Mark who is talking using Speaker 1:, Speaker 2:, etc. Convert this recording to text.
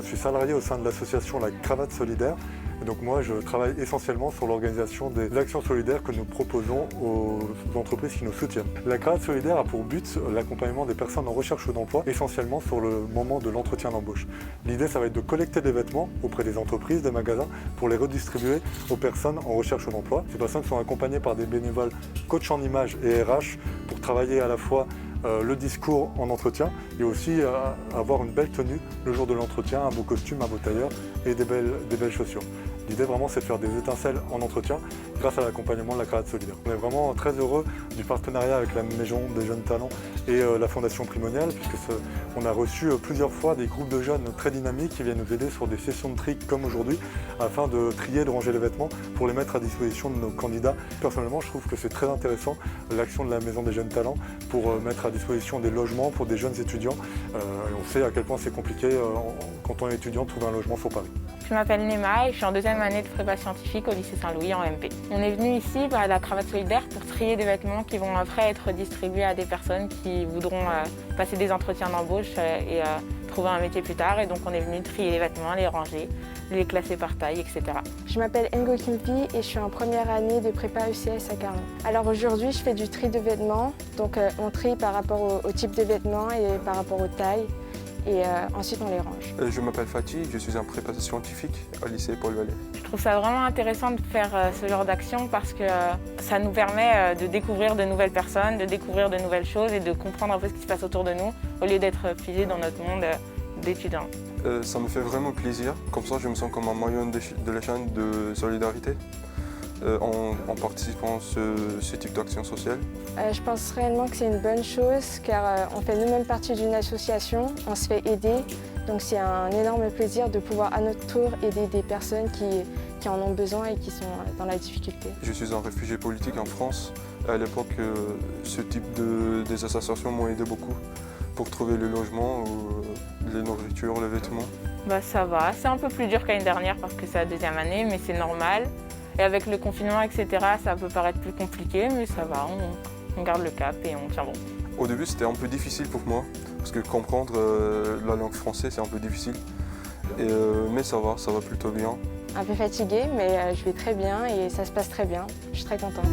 Speaker 1: suis salarié au sein de l'association La Cravate Solidaire. Et donc moi, je travaille essentiellement sur l'organisation des actions solidaires que nous proposons aux entreprises qui nous soutiennent. La Cravate Solidaire a pour but l'accompagnement des personnes en recherche d'emploi, essentiellement sur le moment de l'entretien d'embauche. L'idée, ça va être de collecter des vêtements auprès des entreprises, des magasins, pour les redistribuer aux personnes en recherche d'emploi. Ces personnes sont accompagnées par des bénévoles coach en images et RH pour travailler à la fois le discours en entretien et aussi avoir une belle tenue le jour de l'entretien, un beau costume, un beau tailleur et des belles chaussures. L'idée vraiment c'est de faire des étincelles en entretien grâce à l'accompagnement de la Cravate Solidaire. On est vraiment très heureux du partenariat avec la Maison des Jeunes Talents et la Fondation Primonial puisqu'on a reçu plusieurs fois des groupes de jeunes très dynamiques qui viennent nous aider sur des sessions de tri comme aujourd'hui afin de trier, de ranger les vêtements pour les mettre à disposition de nos candidats. Personnellement je trouve que c'est très intéressant l'action de la Maison des Jeunes Talents pour mettre à disposition des logements pour des jeunes étudiants. On sait à quel point c'est compliqué quand on est étudiant de trouver un logement sur Paris.
Speaker 2: Je m'appelle Néma et je suis en deuxième année de prépa scientifique au lycée Saint-Louis en MP. On est venu ici à la Cravate Solidaire pour trier des vêtements qui vont après être distribués à des personnes qui voudront passer des entretiens d'embauche et trouver un métier plus tard. Et donc on est venu trier les vêtements, les ranger, les classer par taille, etc.
Speaker 3: Je m'appelle Ngo Kimpi et je suis en première année de prépa ECS à Carnon. Alors aujourd'hui je fais du tri de vêtements, donc on trie par rapport au type de vêtements et par rapport aux tailles. Et ensuite on les range.
Speaker 4: Je m'appelle Fatih, je suis en prépa scientifique au lycée Paul Vallée.
Speaker 2: Je trouve ça vraiment intéressant de faire ce genre d'action parce que ça nous permet de découvrir de nouvelles personnes, de découvrir de nouvelles choses et de comprendre un peu ce qui se passe autour de nous au lieu d'être figé dans notre monde d'étudiants.
Speaker 4: Ça me fait vraiment plaisir, comme ça je me sens comme un maillon de la chaîne de solidarité. En participant à ce type d'action sociale.
Speaker 3: Je pense réellement que c'est une bonne chose car on fait nous-mêmes partie d'une association, on se fait aider. Donc c'est un énorme plaisir de pouvoir à notre tour aider des personnes qui en ont besoin et qui sont dans la difficulté.
Speaker 4: Je suis un réfugié politique en France. À l'époque, ce type des associations m'ont aidé beaucoup pour trouver le logement, les nourritures, les vêtements.
Speaker 2: Ça va, c'est un peu plus dur qu'année dernière parce que c'est la deuxième année, mais c'est normal. Et avec le confinement, etc., ça peut paraître plus compliqué, mais ça va, on garde le cap et on tient bon.
Speaker 4: Au début, c'était un peu difficile pour moi, parce que comprendre la langue française, c'est un peu difficile. Mais ça va plutôt bien.
Speaker 3: Un peu fatiguée, mais je vais très bien et ça se passe très bien. Je suis très contente.